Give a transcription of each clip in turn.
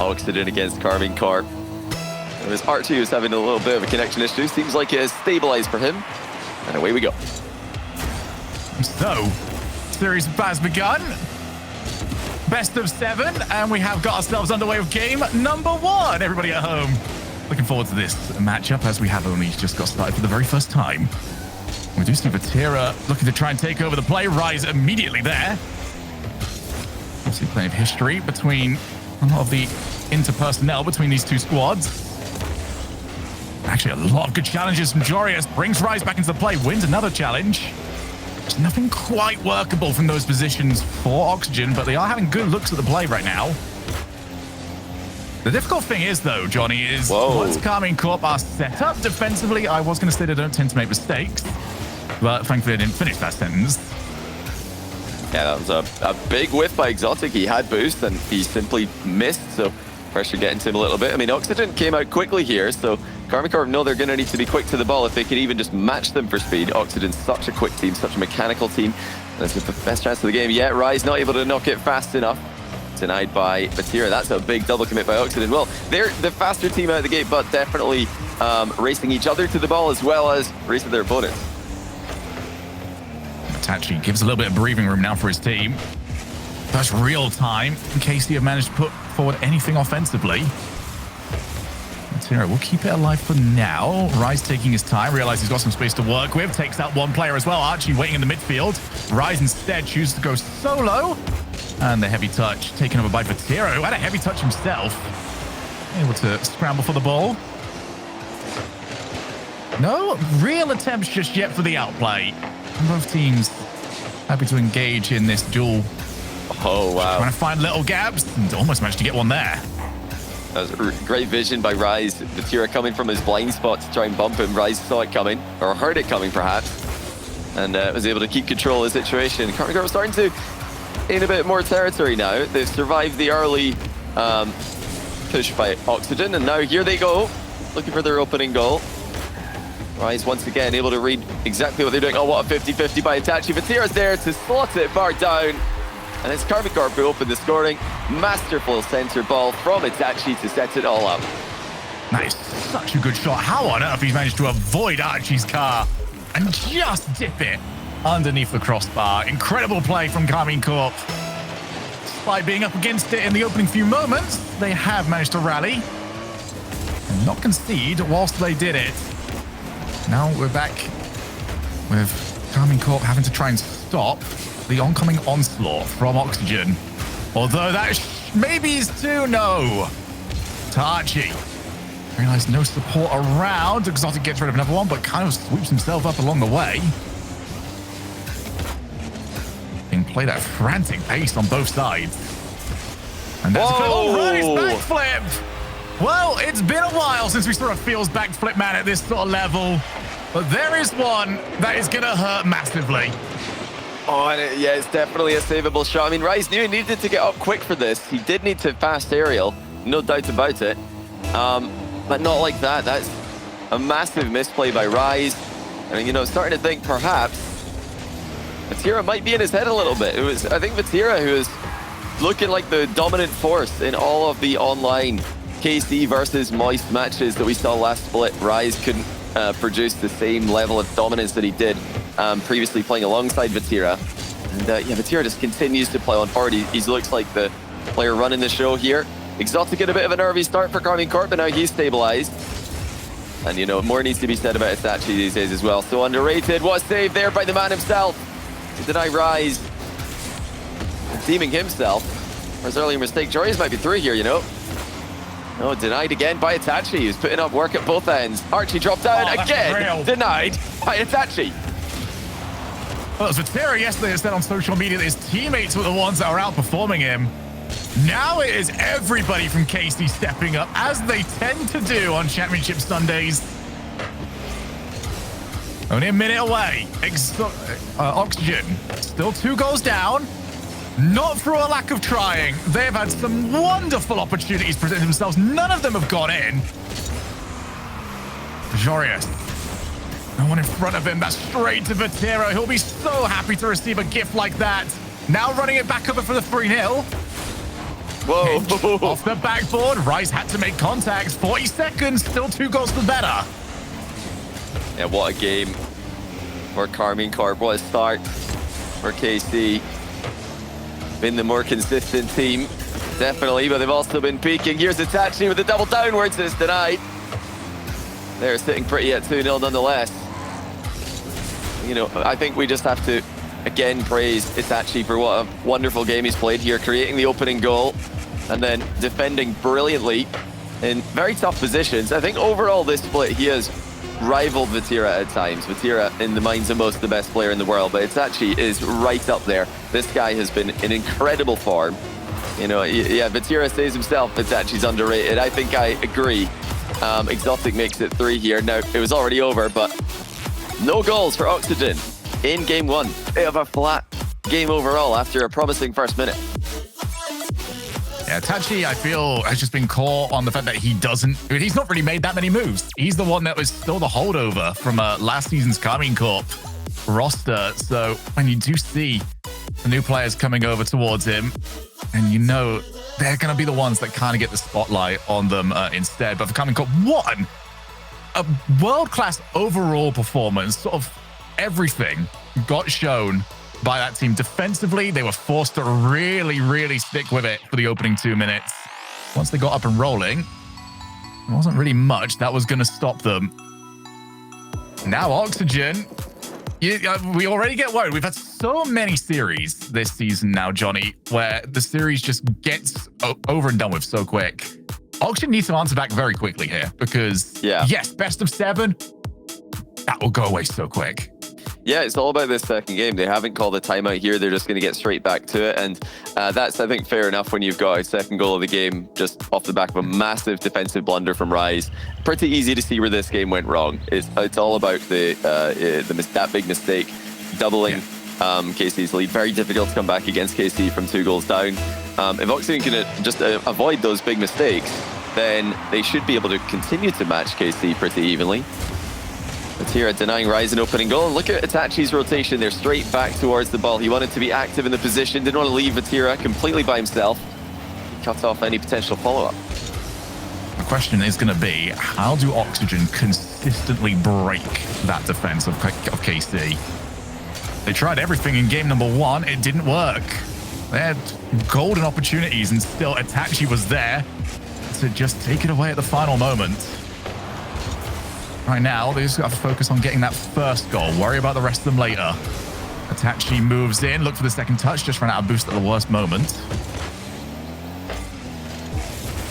Oxygen against Karmine Corp. It was R2 who's having a little bit of a connection issue. Seems like it has stabilized for him. And away we go. So, series has begun. Best of 7, and we have got ourselves underway with game number 1. Everybody at home, looking forward to this matchup as we have only just got started for the very first time. We do see Vatira looking to try and take over the play. Rise immediately there. Obviously plenty of history between a lot of the interpersonnel between these two squads. Actually, a lot of good challenges from Jorius. Brings Rise back into the play, wins another challenge. There's nothing quite workable from those positions for Oxygen, but they are having good looks at the play right now. The difficult thing is, though, Johnny, is once Karmine Corp are set up defensively, I was going to say they don't tend to make mistakes, but thankfully I didn't finish that sentence. Yeah, that was a big whiff by Exotic. He had boost and he simply missed, so pressure getting to him a little bit. I mean, Oxygen came out quickly here, so Karmine Corp know they're going to need to be quick to the ball if they could even just match them for speed. Oxygen's such a quick team, such a mechanical team. That's the best chance of the game yet. Rise not able to knock it fast enough. Denied by Vatira. That's a big double commit by Oxygen. Well, they're the faster team out of the gate, but definitely racing each other to the ball as well as racing their opponents. Actually gives a little bit of breathing room now for his team. First real time in case they have managed to put forward anything offensively. Vatira will keep it alive for now. Rise taking his time, realizes he's got some space to work with, takes out one player as well. Archie waiting in the midfield. Rise instead chooses to go solo. And the heavy touch taken over by Vatira, who had a heavy touch himself. Able to scramble for the ball. No real attempts just yet for the outplay. And both teams happy to engage in this duel. Oh, wow. Trying to find little gaps and almost managed to get one there. That was great vision by Rise. Vatira coming from his blind spot to try and bump him. Rise saw it coming, or heard it coming perhaps, and was able to keep control of the situation. Karmine Corp starting to in a bit more territory now. They've survived the early push by Oxygen, and now here they go, looking for their opening goal. Rise once again able to read exactly what they're doing. Oh, what a 50-50 by Itachi. Vatira's there to slot it far down, and it's Karmine Corp who opened the scoring. Masterful center ball from Itachi to set it all up. Nice, such a good shot. How on earth he's managed to avoid Archie's car and just dip it underneath the crossbar. Incredible play from Karmine Corp. Despite being up against it in the opening few moments, they have managed to rally and not concede whilst they did it. Now we're back with Karmine Corp having to try and stop the oncoming onslaught from Oxygen. Although that maybe is too no. To Archie. Realized no support around. Exotic gets rid of another one, but kind of sweeps himself up along the way. Being played at a frantic pace on both sides. And that's Rise backflip. Well, it's been a while since we saw a Feels backflip man at this sort of level, but there is one that is going to hurt massively. Oh, and yeah, it's definitely a savable shot. I mean, Rise knew he needed to get up quick for this. He did need to fast aerial, no doubt about it. But not like that. That's a massive misplay by Rise. I mean, you know, starting to think perhaps Vatira might be in his head a little bit. It was, I think, Vatira who is looking like the dominant force in all of the online KC versus Moist matches that we saw last split. Rise couldn't produce the same level of dominance that he did previously playing alongside Vatira. And yeah, Vatira just continues to play on forward. He looks like the player running the show here. Exotic get a bit of a nervy start for Karmine Corp, but now he's stabilized. And, you know, more needs to be said about Itachi these days as well. So underrated. What a save there by the man himself to deny Rise. Redeeming himself for his earlier mistake. Jorius might be through here, you know. No, denied again by Itachi, who's putting up work at both ends. Archie dropped down again. Denied by Itachi. Well, it was Vatira yesterday that said on social media that his teammates were the ones that are outperforming him. Now it is everybody from KC stepping up, as they tend to do on Championship Sundays. Only a minute away. Oxygen still 2 goals down. Not through a lack of trying. They've had some wonderful opportunities present themselves. None of them have gone in. Jorius. No one in front of him. That's straight to Vatira. He'll be so happy to receive a gift like that. Now running it back over for the 3-0. Whoa. Off the backboard. Rise had to make contact. 40 seconds. Still 2 goals for better. Yeah, what a game for Karmine Corp. What a start for KC. Been the more consistent team, definitely, but they've also been peaking. Here's Itachi with the double downwards. It's denied. They're sitting pretty at 2-0 nonetheless. You know, I think we just have to, again, praise Itachi for what a wonderful game he's played here, creating the opening goal and then defending brilliantly in very tough positions. I think overall this split, he has rivaled Vatira at times. Vatira, in the minds of most, the best player in the world, but Itachi is right up there. This guy has been in incredible form. You know, yeah, Vatira says himself, Itachi's underrated. I think I agree. Exotic makes it 3 here. Now, it was already over, but no goals for Oxygen in game 1. Bit of a flat game overall after a promising first minute. Yeah, Tachi, I feel, has just been caught on the fact that he's not really made that many moves. He's the one that was still the holdover from last season's Karmine Corp roster. So when you do see the new players coming over towards him, and you know they're going to be the ones that kind of get the spotlight on them instead. But for Karmine Corp, a world-class overall performance. Sort of everything got shown by that team. Defensively, they were forced to really, really stick with it for the opening 2 minutes. Once they got up and rolling, there wasn't really much that was going to stop them. Now Oxygen, we already get worried. We've had so many series this season now, Johnny, where the series just gets over and done with so quick. Oxygen needs to answer back very quickly here because, yes, best of 7, that will go away so quick. Yeah, it's all about this second game. They haven't called a timeout here. They're just going to get straight back to it. And that's, I think, fair enough when you've got a second goal of the game just off the back of a massive defensive blunder from Rise. Pretty easy to see where this game went wrong. It's all about that big mistake, doubling KC's lead. Very difficult to come back against KC from 2 goals down. If Oxygen can just avoid those big mistakes, then they should be able to continue to match KC pretty evenly. Vatira denying Rise an opening goal. And look at Itachi's rotation. They're straight back towards the ball. He wanted to be active in the position. Didn't want to leave Vatira completely by himself. He cut off any potential follow-up. The question is going to be, how do Oxygen consistently break that defense of KC? They tried everything in game number 1. It didn't work. They had golden opportunities and still Itachi was there to just take it away at the final moment. Right now, they just got to focus on getting that first goal. Worry about the rest of them later. Itachi moves in. Look for the second touch. Just ran out of boost at the worst moment.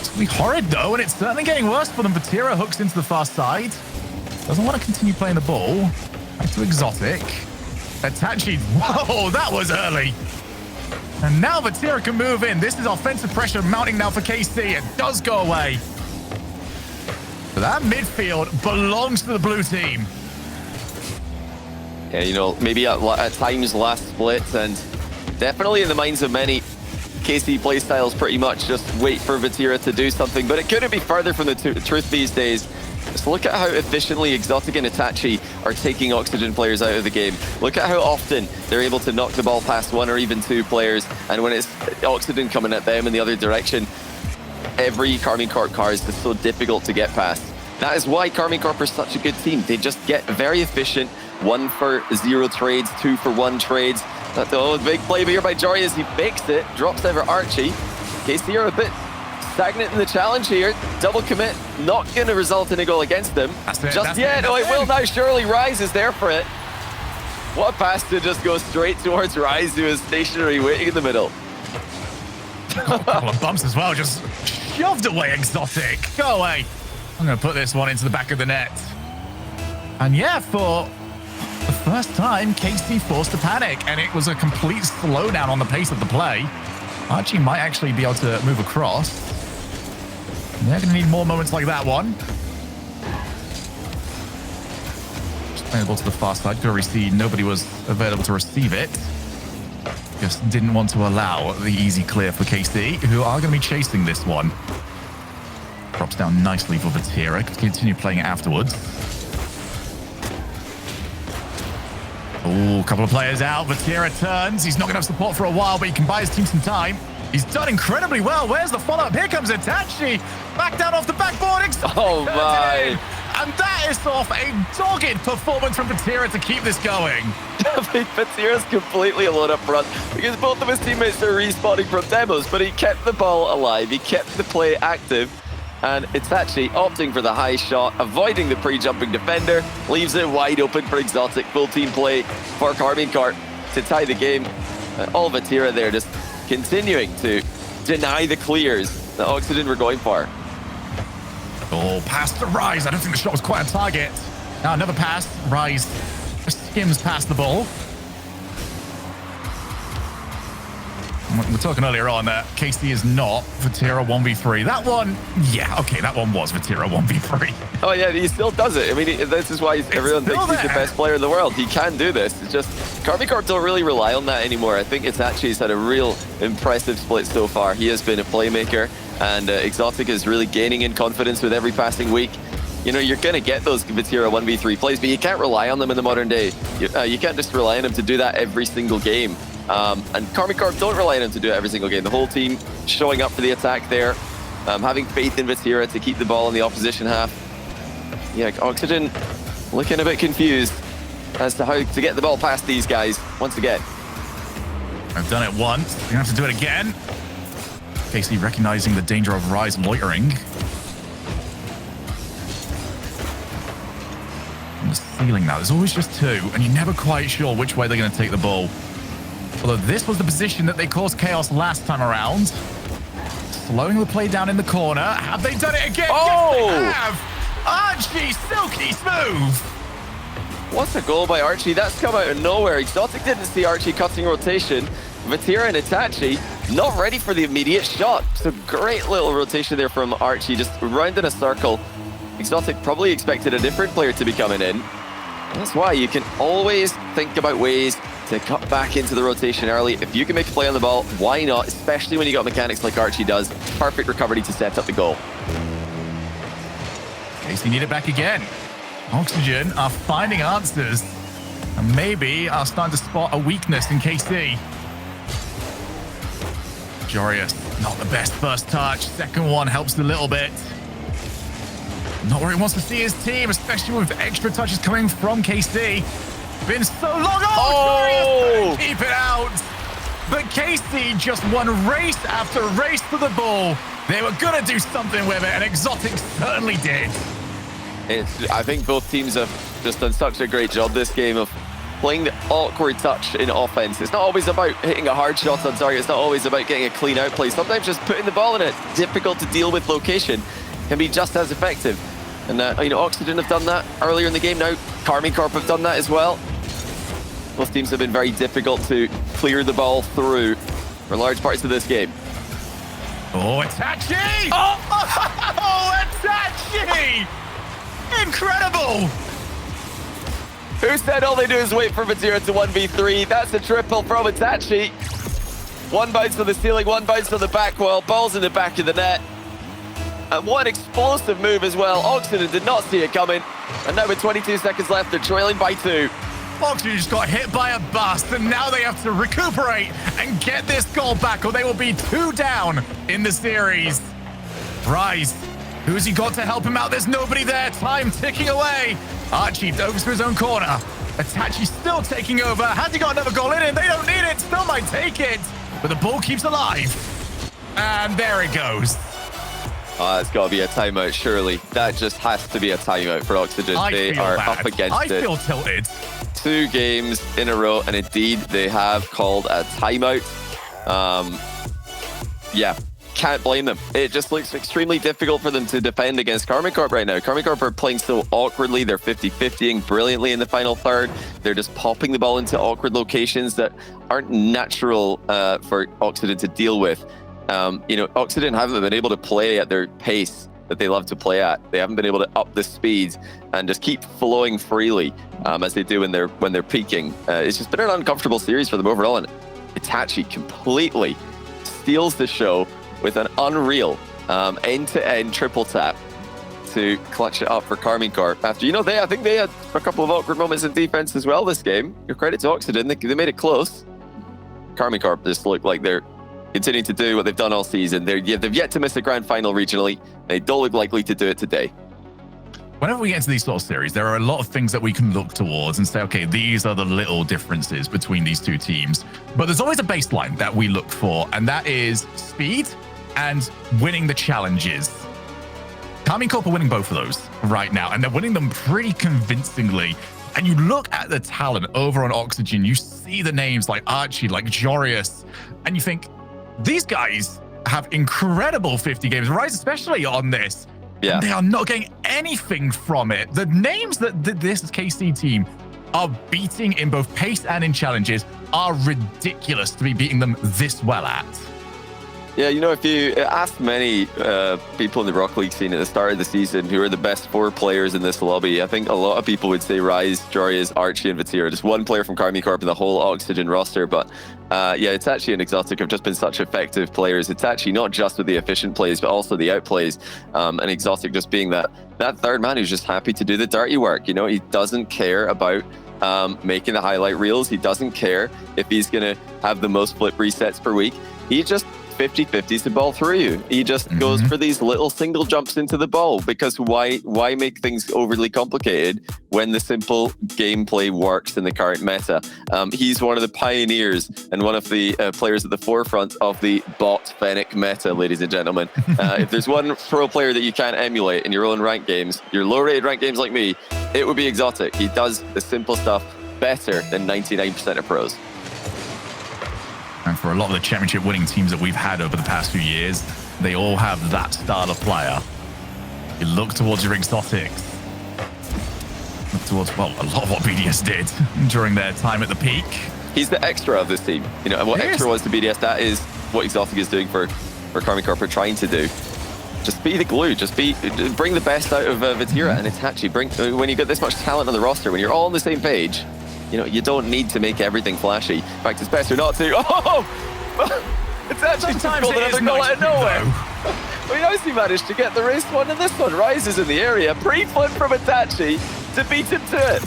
It's going to be horrid, though, and it's certainly getting worse for them. Vatira hooks into the far side. Doesn't want to continue playing the ball. Back to Exotic. Itachi. Whoa, that was early. And now Vatira can move in. This is offensive pressure mounting now for KC. It does go away. But that midfield belongs to the blue team. Yeah, you know, maybe at times last split, and definitely in the minds of many, KC playstyles pretty much just wait for Vatira to do something, but it couldn't be further from the truth these days. Just look at how efficiently Exotic and Itachi are taking Oxygen players out of the game. Look at how often they're able to knock the ball past 1 or even 2 players, and when it's Oxygen coming at them in the other direction, every Karmine Corp car is just so difficult to get past. That is why Karmine Corp are such a good team. They just get very efficient. 1 for 0 trades, 2 for 1 trades. The big play here by Jory as he fakes it, drops over Archie. KC are a bit stagnant in the challenge here. Double commit, not going to result in a goal against them. Just yet. Oh, it will now. Surely Rise is there for it. What a pass to just go straight towards Rise, who is stationary waiting in the middle. A couple of bumps as well, just shoved away Exotic. Go away. I'm going to put this one into the back of the net. And yeah, for the first time, KC forced to panic, and it was a complete slowdown on the pace of the play. Archie might actually be able to move across. They're going to need more moments like that one. Just playing the ball to the far side. Could already see nobody was available to receive it. Just didn't want to allow the easy clear for KC, who are going to be chasing this one. Drops down nicely for Vatira. Could continue playing it afterwards. Oh, a couple of players out. Vatira turns. He's not going to have support for a while, but he can buy his team some time. He's done incredibly well. Where's the follow-up? Here comes Itachi. Back down off the backboard. Oh, my. And that is off a dogged performance from Vatira to keep this going. Vatira's completely alone up front because both of his teammates are respawning from demos, but he kept the ball alive. He kept the play active. And Itachi opting for the high shot, avoiding the pre-jumping defender, leaves it wide open for Exotic. Full team play for Karmine Corp to tie the game. All Vatira there just continuing to deny the clears that Oxygen were going for. Oh, pass to Rise. I don't think the shot was quite on target. Now another pass. Rise skims past the ball. We're talking earlier on that KC is not Vatira 1v3. That one, yeah, okay, that one was Vatira 1v3. Oh, yeah, he still does it. I mean, this is why everyone thinks he's the best player in the world. He can do this. It's just Karmine Corp don't really rely on that anymore. I think Itachi's had a real impressive split so far. He has been a playmaker, and Exotic is really gaining in confidence with every passing week. You know, you're going to get those Vatira 1v3 plays, but you can't rely on them in the modern day. You can't just rely on them to do that every single game. And Karmine Corp don't rely on him to do it every single game. The whole team showing up for the attack there, having faith in Vatira to keep the ball in the opposition half. Yeah, Oxygen looking a bit confused as to how to get the ball past these guys once again. I've done it once. You're going to have to do it again. Casey recognizing the danger of Rise loitering. On the ceiling now, there's always just two, and you're never quite sure which way they're going to take the ball. Although this was the position that they caused chaos last time around. Slowing the play down in the corner. Have they done it again? Oh! Yes, they have! Archie, silky smooth! What's a goal by Archie? That's come out of nowhere. Exotic didn't see Archie cutting rotation. Vatira and Itachi not ready for the immediate shot. So great little rotation there from Archie, just round in a circle. Exotic probably expected a different player to be coming in. That's why you can always think about ways to cut back into the rotation early. If you can make a play on the ball, why not? Especially when you got mechanics like Archie does. Perfect recovery to set up the goal. Casey need it back again. Oxygen are finding answers. And maybe are starting to spot a weakness in KC. Jorius, not the best first touch. Second one helps a little bit. Not where he wants to see his team, especially with extra touches coming from KC. Been so long. Oh! Keep it out. But KC just won race after race to the ball. They were going to do something with it, and Exotic certainly did. I think both teams have just done such a great job this game of playing the awkward touch in offense. It's not always about hitting a hard shot on target. It's not always about getting a clean out play. Sometimes just putting the ball in a difficult to deal with location can be just as effective. And you know, Oxygen have done that earlier in the game. Now Karmine Corp have done that as well. Both teams have been very difficult to clear the ball through for large parts of this game. Oh, Itachi! Oh, Itachi! Incredible! Who said all they do is wait for Vatira to 1v3? That's a triple from Itachi. One bounce to the ceiling, one bounce to the back wall, balls in the back of the net. And one explosive move as well. Oxygen did not see it coming. And now with 22 seconds left, they're trailing by 2. Oxygen just got hit by a bust, and now they have to recuperate and get this goal back, or they will be 2 down in the series. Rise, who's he got to help him out? There's nobody there. Time ticking away. Archie over to his own corner. Itachi still taking over. Has he got another goal in him? They don't need it. Still might take it. But the ball keeps alive. And there it goes. Oh, that's got to be a timeout, surely. That just has to be a timeout for Oxygen. They are up against it. I feel tilted. 2 games in a row, and indeed, they have called a timeout. Yeah, can't blame them. It just looks extremely difficult for them to defend against Karmine Corp right now. Karmine Corp are playing so awkwardly. They're 50-50ing brilliantly in the final third. They're just popping the ball into awkward locations that aren't natural for Oxygen to deal with. You know, Oxygen haven't been able to play at their pace that they love to play at. They haven't been able to up the speed and just keep flowing freely as they do when they're peaking. It's just been an uncomfortable series for them overall, and Itachi completely steals the show with an unreal end-to-end triple tap to clutch it up for Karmine Corp. After, you know, I think they had a couple of awkward moments in defense as well this game. Your credit to Oxygen, they made it close. Karmine Corp just look like they're continuing to do what they've done all season. They've yet to miss a grand final regionally. They don't look likely to do it today. Whenever we get into these sort of series, there are a lot of things that we can look towards and say, okay, these are the little differences between these two teams. But there's always a baseline that we look for, and that is speed and winning the challenges. Karmine Corp are winning both of those right now, and they're winning them pretty convincingly. And you look at the talent over on Oxygen, you see the names like Archie, like Jorius, and you think, these guys have incredible 50 games, Rise especially on this. Yeah. They are not getting anything from it. The names that this KC team are beating in both pace and in challenges are ridiculous to be beating them this well at. Yeah, you know, if you ask many people in the Rock League scene at the start of the season who are the best 4 players in this lobby, I think a lot of people would say Rise, Jorius, Archie, and Vatira. Just one player from Karmine Corp in the whole Oxygen roster. But yeah, it's actually an Exotic have just been such effective players. It's actually not just with the efficient plays, but also the outplays. And Exotic just being that third man who's just happy to do the dirty work. You know, he doesn't care about making the highlight reels. He doesn't care if he's going to have the most flip resets per week. He just 50-50s the ball through you. He just goes for these little single jumps into the ball, because why make things overly complicated when the simple gameplay works in the current meta? He's one of the pioneers and one of the players at the forefront of the bot Fennec meta, ladies and gentlemen. If there's one pro player that you can emulate in your own ranked games, your low-rated ranked games like me, it would be Exotic. He does the simple stuff better than 99% of pros. And for a lot of the championship winning teams that we've had over the past few years, they all have that style of player. You look towards your Exotics. Look towards, well, a lot of what BDS did during their time at the peak. He's the extra of this team. You know, and what extra was to BDS, that is what Exotic is doing for Karmine Corp are trying to do. Just be the glue. Just bring the best out of Vatira, and it's actually when you get this much talent on the roster, when you're all on the same page, you know, you don't need to make everything flashy. In fact, it's better not to. Oh! It's actually Sometimes just another goal out of nowhere. We nicely managed to get the race one, and this one rises in the area. Pre-flip from Itachi to beat him to it.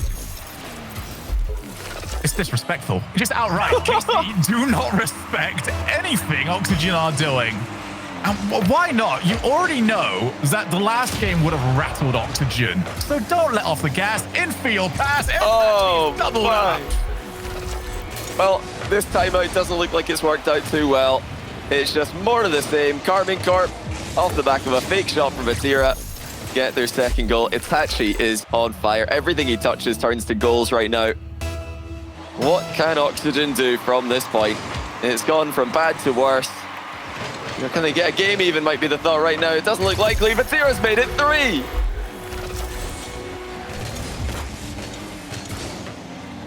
It's disrespectful. Just outright. KC do not respect anything Oxygen are doing. And why not? You already know that the last game would have rattled Oxygen. So don't let off the gas. Infield pass. Double up. Well, this timeout doesn't look like it's worked out too well. It's just more of the same. Karmine Corp, off the back of a fake shot from Vatira, get their second goal. Itachi is on fire. Everything he touches turns to goals right now. What can Oxygen do from this point? It's gone from bad to worse. Can they get a game even, might be the thought right now. It doesn't look likely. Vatira's made it 3.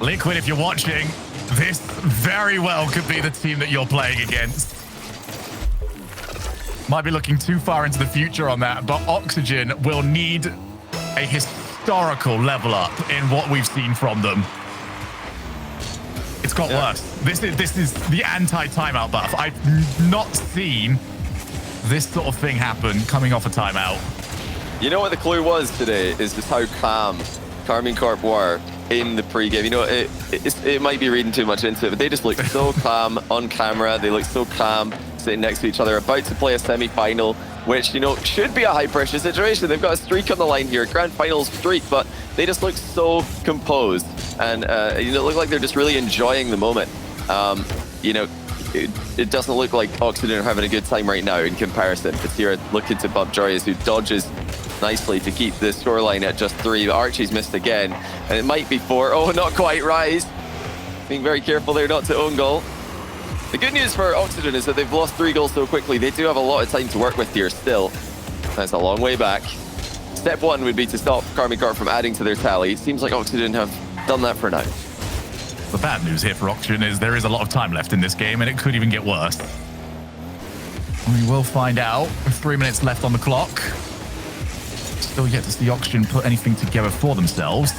Liquid, if you're watching, this very well could be the team that you're playing against. Might be looking too far into the future on that, but Oxygen will need a historical level up in what we've seen from them. It's got worse. This is the anti-timeout buff. I've not seen this sort of thing happen coming off a timeout. You know what the clue was today is just how calm Karmine Corp were in the pre-game. You know, it might be reading too much into it, but they just looked so calm on camera. They looked so calm sitting next to each other, about to play a semi-final, which, you know, should be a high-pressure situation. They've got a streak on the line here, grand finals streak, but they just look so composed. And, you know, it look like they're just really enjoying the moment. You know, it doesn't look like Oxygen are having a good time right now in comparison. Vatira looking to bump Jorius, who dodges nicely to keep the scoreline at just 3. But Archie's missed again, and it might be 4. Oh, not quite. Rise being very careful there not to own goal. The good news for Oxygen is that they've lost 3 goals so quickly. They do have a lot of time to work with here still. That's a long way back. Step 1 would be to stop Karmine Corp from adding to their tally. It seems like Oxygen have done that for now. The bad news here for Oxygen is there is a lot of time left in this game, and it could even get worse. We will find out. 3 minutes left on the clock. Still yet to see Oxygen put anything together for themselves.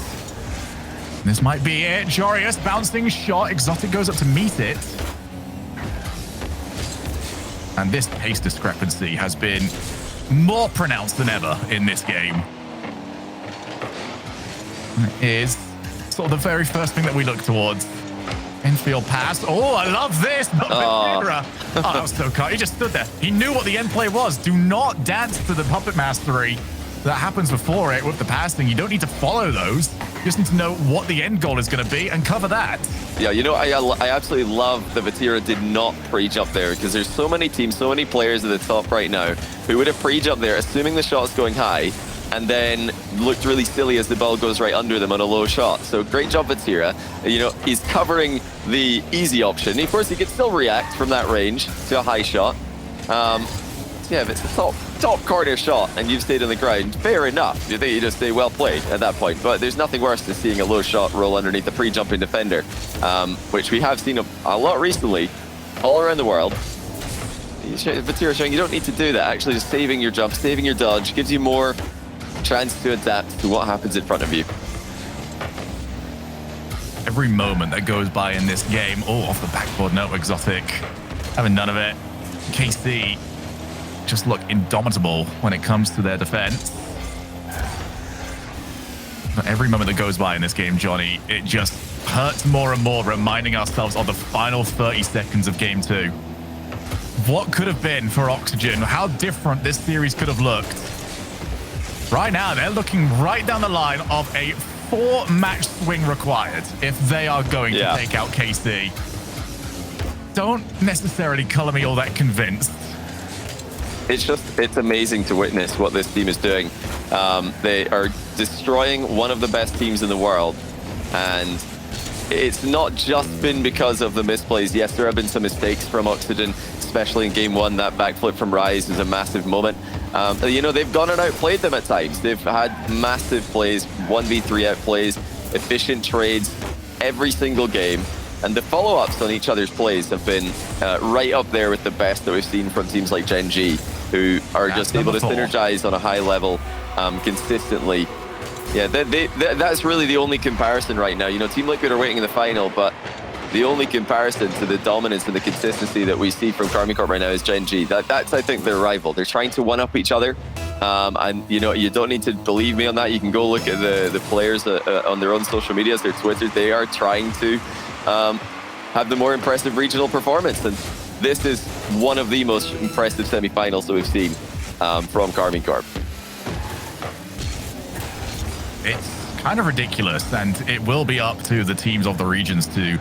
This might be it. Jorius, bouncing shot. Exotic goes up to meet it. And this pace discrepancy has been more pronounced than ever in this game. It is sort of the very first thing that we look towards. Infield pass. Oh, I love this. But Vatira. Oh, that was so kind. He just stood there. He knew what the end play was. Do not dance to the puppet mastery that happens before it with the passing. You don't need to follow those. You just need to know what the end goal is going to be and cover that. Yeah, you know, I absolutely love that Vatira did not pre-jump there, because there's so many teams, so many players at the top right now who would have pre-jumped there, assuming the shot's going high, and then looked really silly as the ball goes right under them on a low shot. So great job, Vatira. You know, he's covering the easy option. Of course, he could still react from that range to a high shot. Yeah, if it's a top corner shot and you've stayed on the ground, fair enough. You think you just say well played at that point. But there's nothing worse than seeing a low shot roll underneath a pre-jumping defender, which we have seen a lot recently, all around the world. Vatira showing you don't need to do that. Actually, just saving your jump, saving your dodge, gives you more chance to adapt to what happens in front of you. Every moment that goes by in this game, off the backboard, no exotic, having none of it. KC just look indomitable when it comes to their defense. But every moment that goes by in this game, Johnny, it just hurts more and more, reminding ourselves of the final 30 seconds of game 2. What could have been for Oxygen? How different this series could have looked. Right now, they're looking right down the line of a 4-match swing required if they are going to take out KC. Don't necessarily color me all that convinced. It's amazing to witness what this team is doing. They are destroying one of the best teams in the world, and it's not just been because of the misplays. Yes, there have been some mistakes from Oxygen, especially in game 1. That backflip from Rise is a massive moment. You know, they've gone and outplayed them at times. They've had massive plays, 1v3 outplays, efficient trades every single game. And the follow-ups on each other's plays have been right up there with the best that we've seen from teams like Gen G, who are just able to synergize on a high level consistently. Yeah, that's really the only comparison right now. You know, Team Liquid are waiting in the final, but the only comparison to the dominance and the consistency that we see from Karmine Corp right now is Gen G. That's, I think, their rival. They're trying to one-up each other. And, you know, you don't need to believe me on that. You can go look at the players on their own social medias, their Twitter. They are trying to have the more impressive regional performance. And this is one of the most impressive semifinals that we've seen from Karmine Corp. It's kind of ridiculous, and it will be up to the teams of the regions to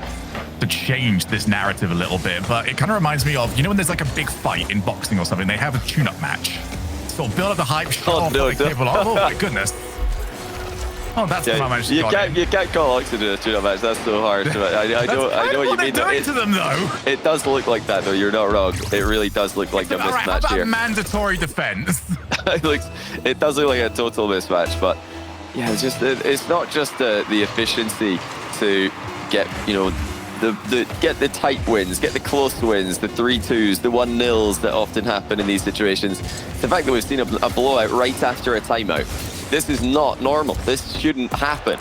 change this narrative a little bit. But it kind of reminds me of, you know, when there's like a big fight in boxing or something, they have a tune-up match. So build up the hype, show off what they're capable of. Oh my goodness. Oh, that's what I managed to get. You can't call Oxygen a tune-up match. That's so hard. I know what you mean. Doing to them, though. It does look like that, though. You're not wrong. It really does look like a mismatch how about here. Mandatory defense. It does look like a total mismatch, but yeah, it's not just the efficiency to get, you know, get the tight wins, get the close wins, the 3-2s, the 1-0s that often happen in these situations. The fact that we've seen a blowout right after a timeout. This is not normal. This shouldn't happen,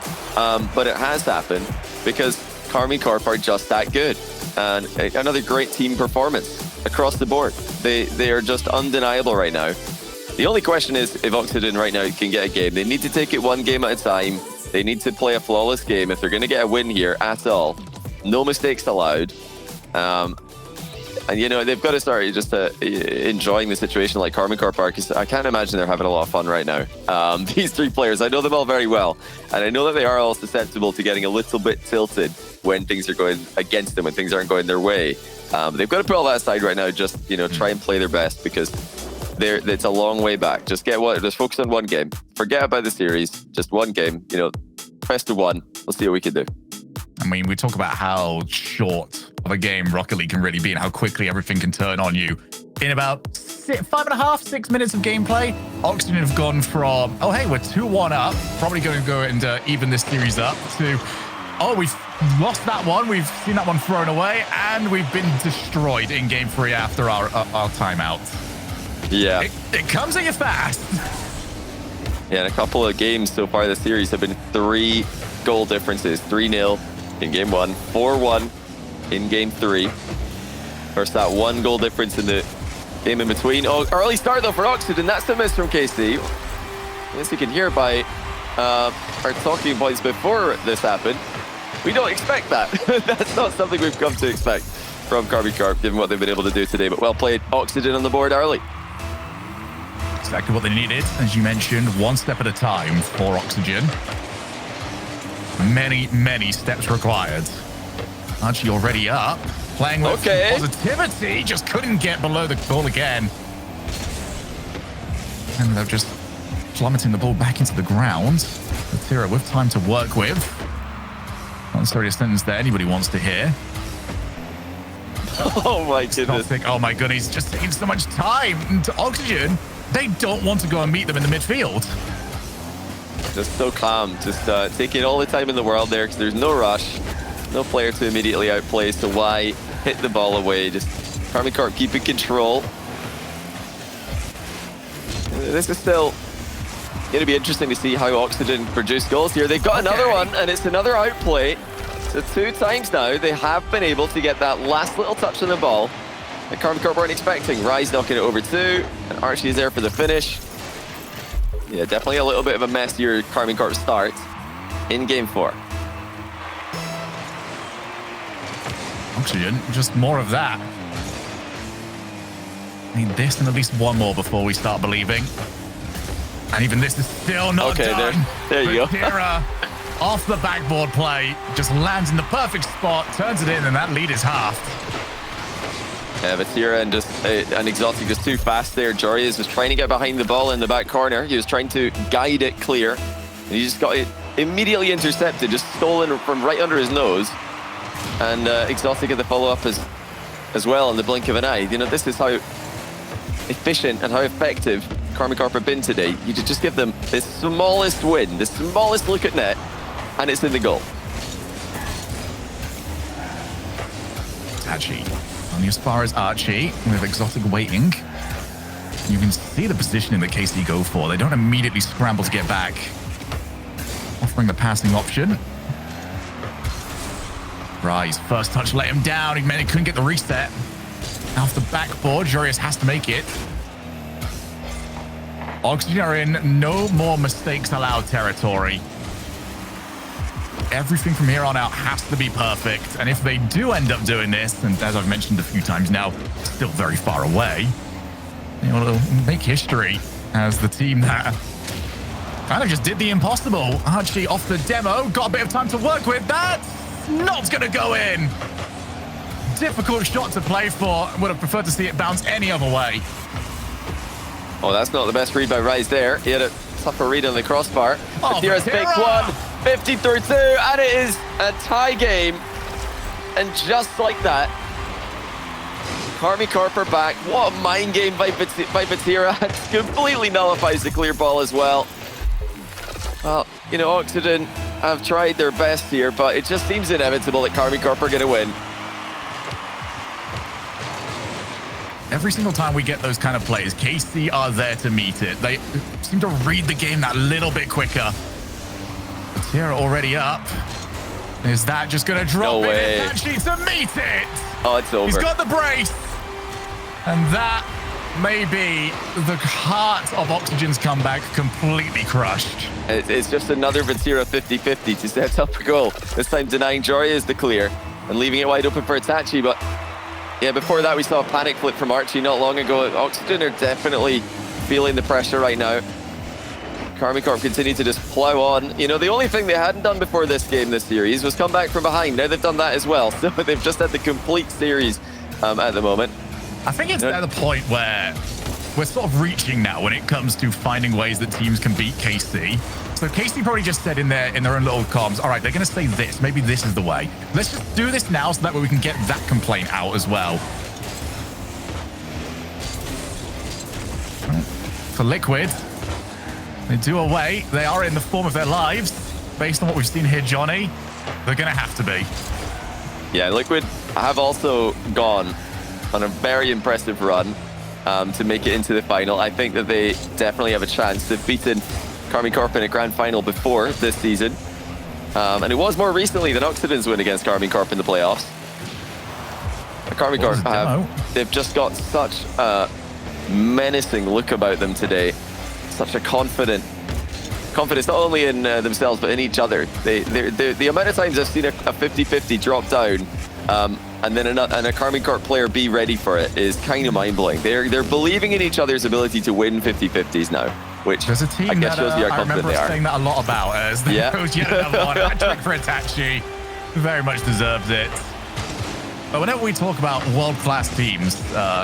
but it has happened because Karmine Corp are just that good. And another great team performance across the board. They are just undeniable right now. The only question is if Oxygen right now can get a game. They need to take it one game at a time. They need to play a flawless game if they're going to get a win here at all. No mistakes allowed. And, you know, they've got to start just enjoying the situation like Karmine Corp are, because I can't imagine they're having a lot of fun right now. These three players, I know them all very well. And I know that they are all susceptible to getting a little bit tilted when things are going against them, when things aren't going their way. They've got to put all that aside right now, just, you know, try and play their best, because it's a long way back. Just focus on one game. Forget about the series. Just one game, you know, press to one. Let's see what we can do. I mean, we talk about how short of a game Rocket League can really be and how quickly everything can turn on you. In about 5.5, 6 minutes of gameplay, Oxygen have gone from, oh, hey, we're 2-1 up, probably going to go and even this series up, to, oh, we've lost that one, we've seen that one thrown away, and we've been destroyed in game 3 after our timeout. Yeah. It comes at you fast. Yeah, and a couple of games so far this series have been 3 goal differences. 3-0 in game 1, 4-1 in game 3. First, that 1 goal difference in the game in between. Oh, early start though for Oxygen. That's the miss from KC. As you can hear by our talking points before this happened, We don't expect that. That's not something we've come to expect from Karmine Corp, given what they've been able to do today. But well played. Oxygen on the board early. Exactly what they needed. As you mentioned, one step at a time for Oxygen. Many, many steps required. Archie already up. Playing with positivity. Just couldn't get below the goal again. And they're just plummeting the ball back into the ground. Vatira with time to work with. Not necessarily a sentence that anybody wants to hear. Oh my goodness. Oh my goodness, he's just taking so much time. And to Oxygen, they don't want to go and meet them in the midfield. Just so calm, just taking all the time in the world there because there's no rush. No player to immediately outplay, so why hit the ball away? Just Karmine Corp keeping control. This is still going to be interesting to see how Oxygen produce goals here. They've got another one, and it's another outplay. So 2 times now, they have been able to get that last little touch on the ball that Karmine Corp weren't expecting. Rise knocking it over 2, and Archie is there for the finish. Yeah, definitely a little bit of a messier Karmine Corp start in Game 4. Oxygen, just more of that. Need this and at least one more before we start believing. And even this is still not done. There you go. Kira, off the backboard play, just lands in the perfect spot, turns it in, and that lead is halved. Yeah, Vatira and just an Exotic just too fast there. Jorius was trying to get behind the ball in the back corner. He was trying to guide it clear. And he just got it immediately intercepted, just stolen from right under his nose. And Exotic at the follow-up as well in the blink of an eye. You know, this is how efficient and how effective Karmine Corp have been today. You just give them the smallest win, the smallest look at net, and it's in the goal. Archie. Only as far as Archie, with Exotic waiting. You can see the positioning that KC go for. They don't immediately scramble to get back. Offering the passing option. Rise, first touch let him down. He couldn't get the reset. Off the backboard, Jorius has to make it. Oxygen are in no more mistakes allowed territory. Everything from here on out has to be perfect. And if they do end up doing this, and as I've mentioned a few times now, still very far away, they will make history as the team that kind of just did the impossible. Archie off the demo, got a bit of time to work with. That's not going to go in. Difficult shot to play for. Would have preferred to see it bounce any other way. Oh, that's not the best read by Rise there. He had a tougher read on the crossbar. Vatira's faked one, 50-2, and it is a tie game. And just like that, Karmine Corp are back. What a mind game by Vatira. Completely nullifies the clear ball as well. Well, you know, Oxygen have tried their best here, but it just seems inevitable that Karmine Corp are going to win. Every single time we get those kind of plays, KC are there to meet it. They seem to read the game that little bit quicker. Vatira already up. Is that just going to drop it? Actually, to meet it. Oh, it's over. He's got the brace. And that may be the heart of Oxygen's comeback completely crushed. It's just another Vatira 50-50 to set up a goal. This time denying Jorius the clear and leaving it wide open for Itachi. But yeah, before that we saw a panic flip from Archie not long ago. Oxygen are definitely feeling the pressure right now. Karmine Corp continue to just plow on. You know, the only thing they hadn't done before this game, this series, was come back from behind. Now they've done that as well. So they've just had the complete series at the moment. I think it's at the point where we're sort of reaching now when it comes to finding ways that teams can beat KC. So KC probably just said in their own little comms, all right, they're going to say this. Maybe this is the way. Let's just do this now so that way we can get that complaint out as well. For Liquid, they do away. They are in the form of their lives. Based on what we've seen here, Johnny, they're going to have to be. Yeah, Liquid have also gone on a very impressive run to make it into the final. I think that they definitely have a chance. They've beaten Karmine Corp in a grand final before this season. And it was more recently than Oxygen's win against Karmine Corp in the playoffs. Karmine Corp they've just got such a menacing look about them today. Such a confident confidence not only in themselves but in each other. The amount of times I've seen a 50-50 drop down and then a Karmine Corp player be ready for it is kind of mind-blowing. They're believing in each other's ability to win 50-50s now, which there's a team I guess that, shows you how I confident remember they are. saying that a lot about as there goes yet another one. Hat-trick for Itachi. Very much deserves it. But whenever we talk about world-class teams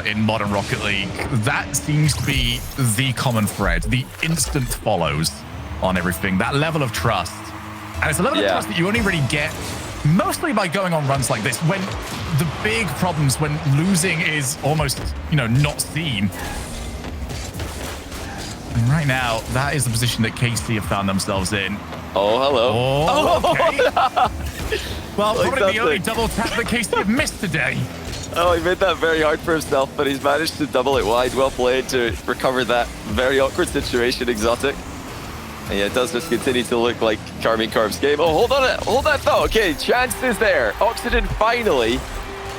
in modern Rocket League, that seems to be the common thread, the instant follows on everything, that level of trust. And it's a level of trust that you only really get mostly by going on runs like this, when the big problems, when losing is almost, not seen. And right now, that is the position that KC have found themselves in. Oh, hello. Oh, okay. Well, probably the only double tap that KC have missed today. Oh, he made that very hard for himself, but he's managed to double it wide. Well played to recover that very awkward situation, Exotic. And yeah, it does just continue to look like Karmine Corp's game. Oh, hold that thought. Okay, chance is there. Oxygen finally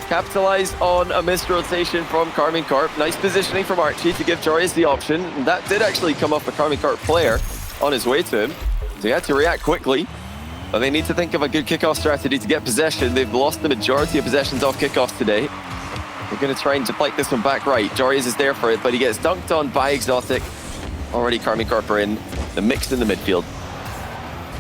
capitalize on a missed rotation from Karmine Corp. Nice positioning from Archie to give Joris the option. And that did actually come off a Karmine Corp player on his way to him. So he had to react quickly. But they need to think of a good kickoff strategy to get possession. They've lost the majority of possessions off kickoffs today. They're going to try and deflect this one back right. Joris is there for it, but he gets dunked on by Exotic. Already Karmine Corp are in the mix in the midfield.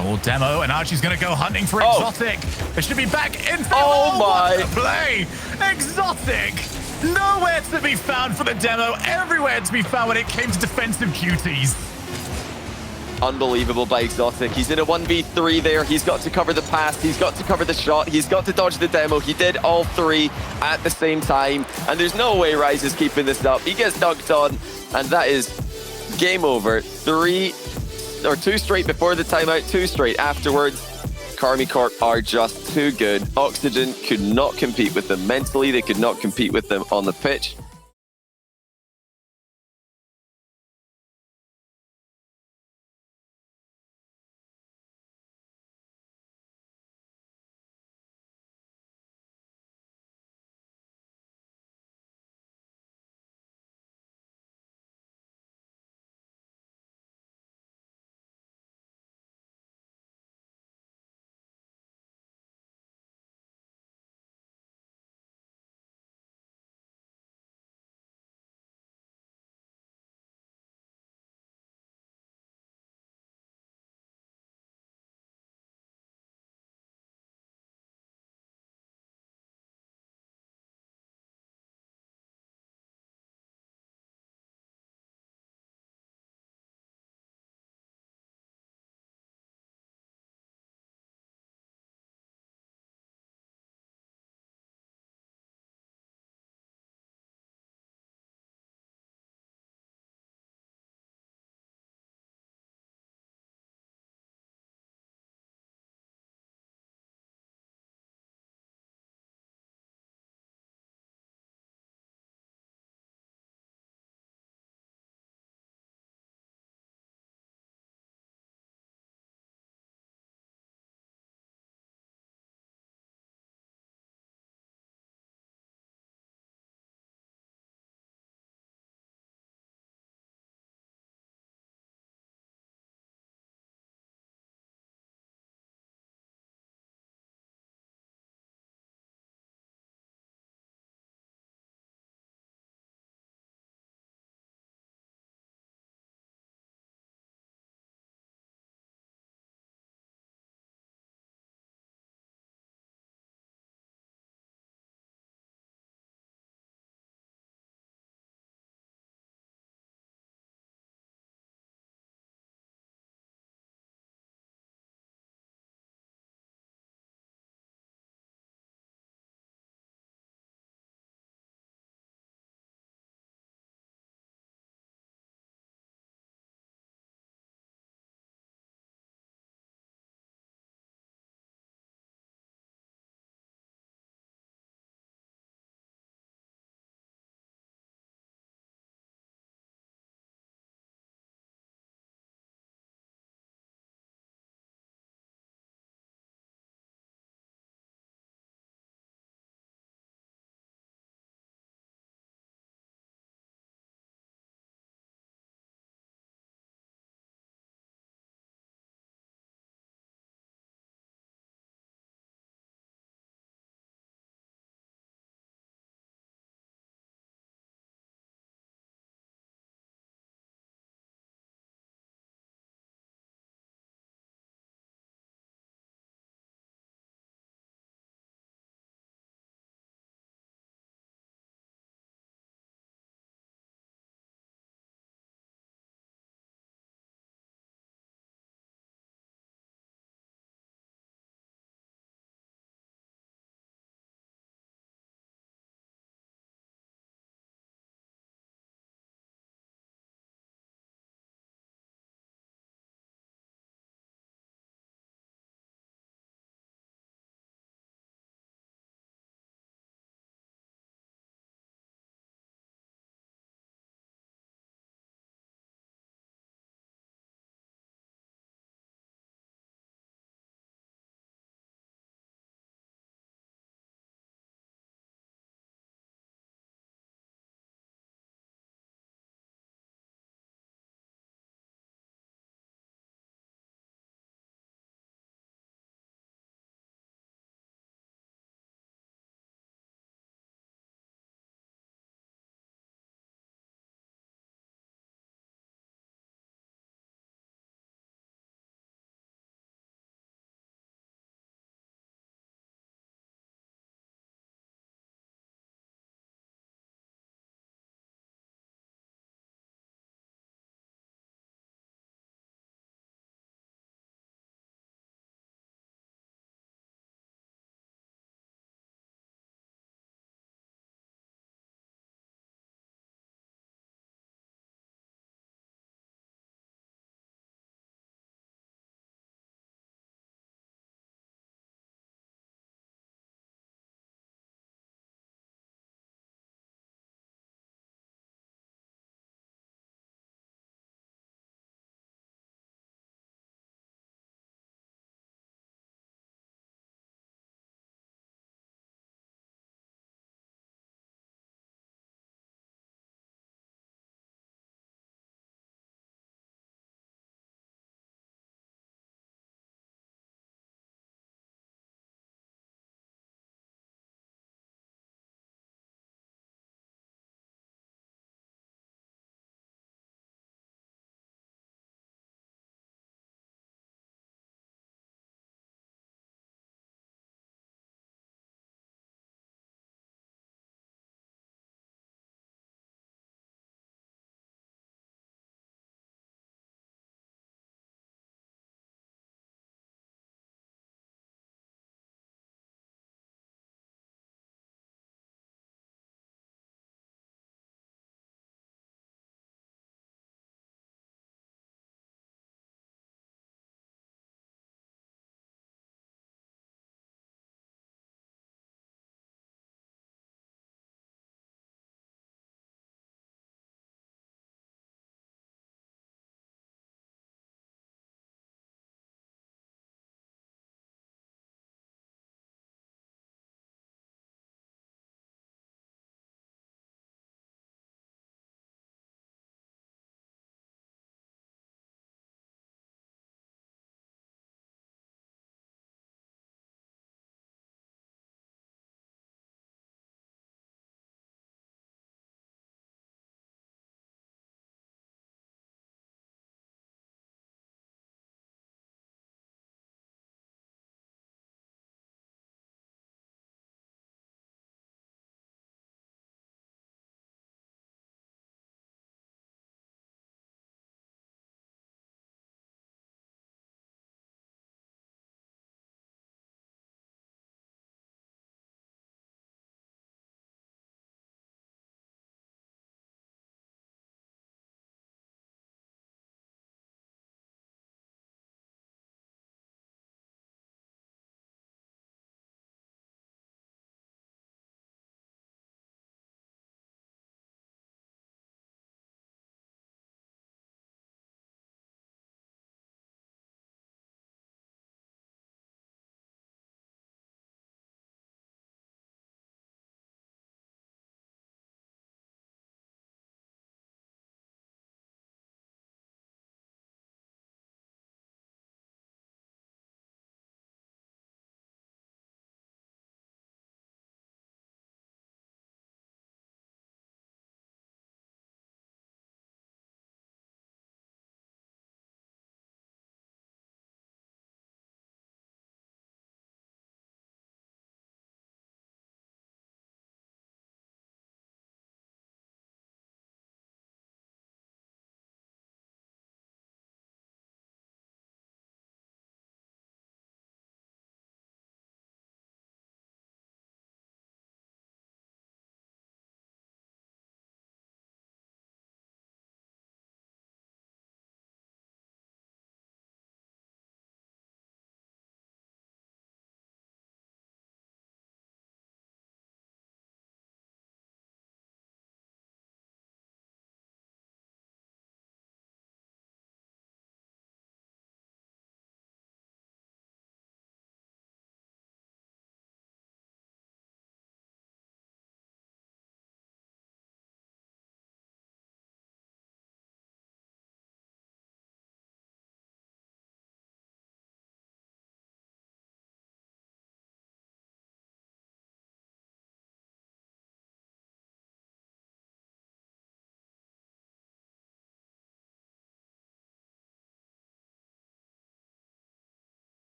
Oh, demo, and Archie's going to go hunting for Exotic. It should be back in. Oh my play! Exotic! Nowhere to be found for the demo. Everywhere to be found when it came to defensive duties. Unbelievable by Exotic. He's in a 1v3 there. He's got to cover the pass. He's got to cover the shot. He's got to dodge the demo. He did all three at the same time. And there's no way Rise is keeping this up. He gets dunked on, and that is game over. 2 straight before the timeout, 2 straight afterwards. Karmine Corp are just too good. Oxygen could not compete with them mentally. They could not compete with them on the pitch.